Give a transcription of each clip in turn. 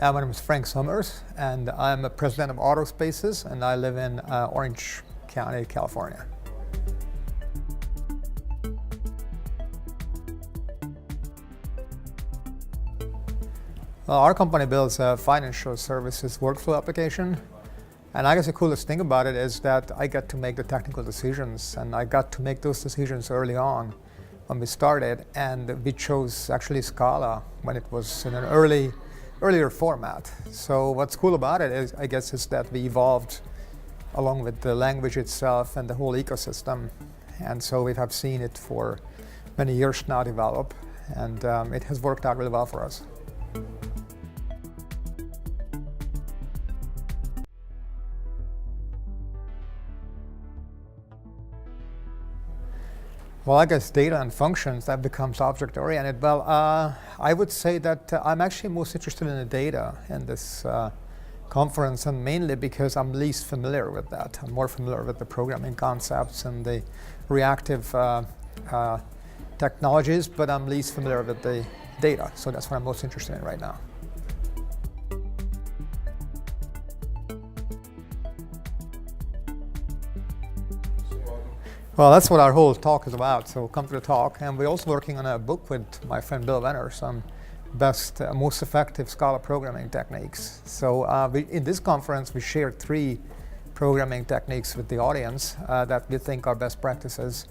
My name is Frank Sommers, and I'm a president of Autospaces, and I live in Orange County, California. Well, our company builds a financial services workflow application, and I guess the coolest thing about it is that I get to make the technical decisions, and I got to make those decisions early on when we started, and we chose actually Scala when it was in an earlier format. So what's cool about it is, I guess, is that we evolved along with the language itself and the whole ecosystem. And so we have seen it for many years now develop, and it has worked out really well for us. Well, I guess data and functions, that becomes object-oriented. Well, I would say that I'm actually most interested in the data in this conference, and mainly because I'm least familiar with that. I'm more familiar with the programming concepts and the reactive technologies, but I'm least familiar with the data. So that's what I'm most interested in right now. Well, that's what our whole talk is about, so come to the talk. And we're also working on a book with my friend Bill Venner on best, most effective Scala programming techniques. So in this conference, we shared 3 programming techniques with the audience that we think are best practices.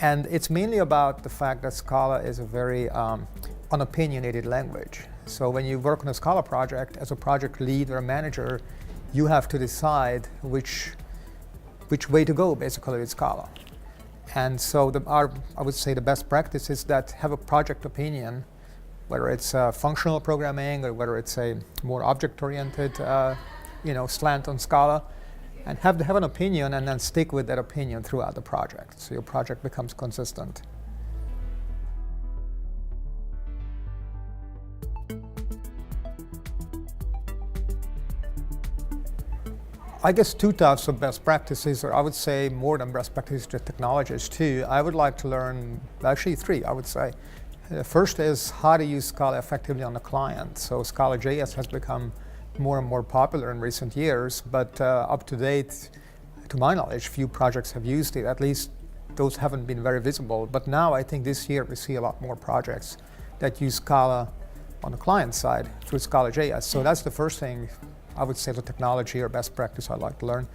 And it's mainly about the fact that Scala is a very unopinionated language. So when you work on a Scala project, as a project lead or a manager, you have to decide which way to go, basically, with Scala. And so I would say the best practice is that have a project opinion, whether it's functional programming or whether it's a more object-oriented slant on Scala, and have an opinion and then stick with that opinion throughout the project, so your project becomes consistent. I guess 2 types of best practices, or I would say more than best practices, to technologies too. I would like to learn, actually 3, I would say. First is how to use Scala effectively on the client. So Scala.js has become more and more popular in recent years, but up to date, to my knowledge, few projects have used it. At least those haven't been very visible. But now I think this year we see a lot more projects that use Scala on the client side through Scala.js. So that's the first thing I would say, the technology or best practice I'd like to learn.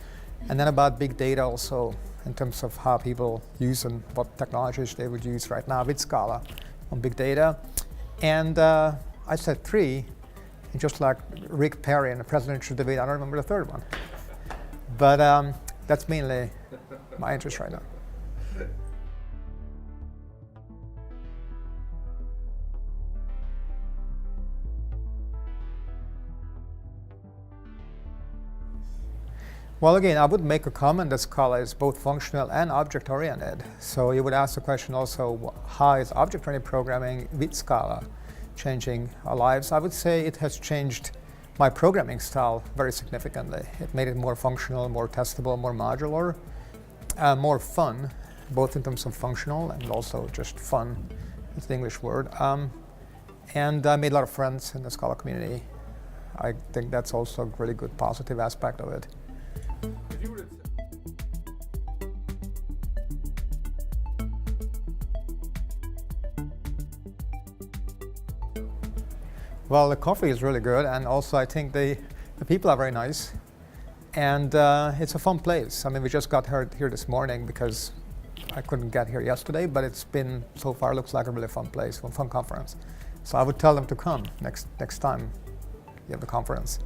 And then about big data also, in terms of how people use and what technologies they would use right now with Scala on big data. And I said 3, and just like Rick Perry in the presidential debate, I don't remember the 3rd one. But that's mainly my interest right now. Well, again, I would make a comment that Scala is both functional and object-oriented. So you would ask the question also, how is object-oriented programming with Scala changing our lives? I would say it has changed my programming style very significantly. It made it more functional, more testable, more modular, more fun, both in terms of functional and also just fun, is the English word. And I made a lot of friends in the Scala community. I think that's also a really good positive aspect of it. Well, the coffee is really good, and also I think the people are very nice, and it's a fun place. I mean, we just got here this morning because I couldn't get here yesterday, but it's been, so far, looks like a really fun place, a fun conference. So I would tell them to come next time you have the conference.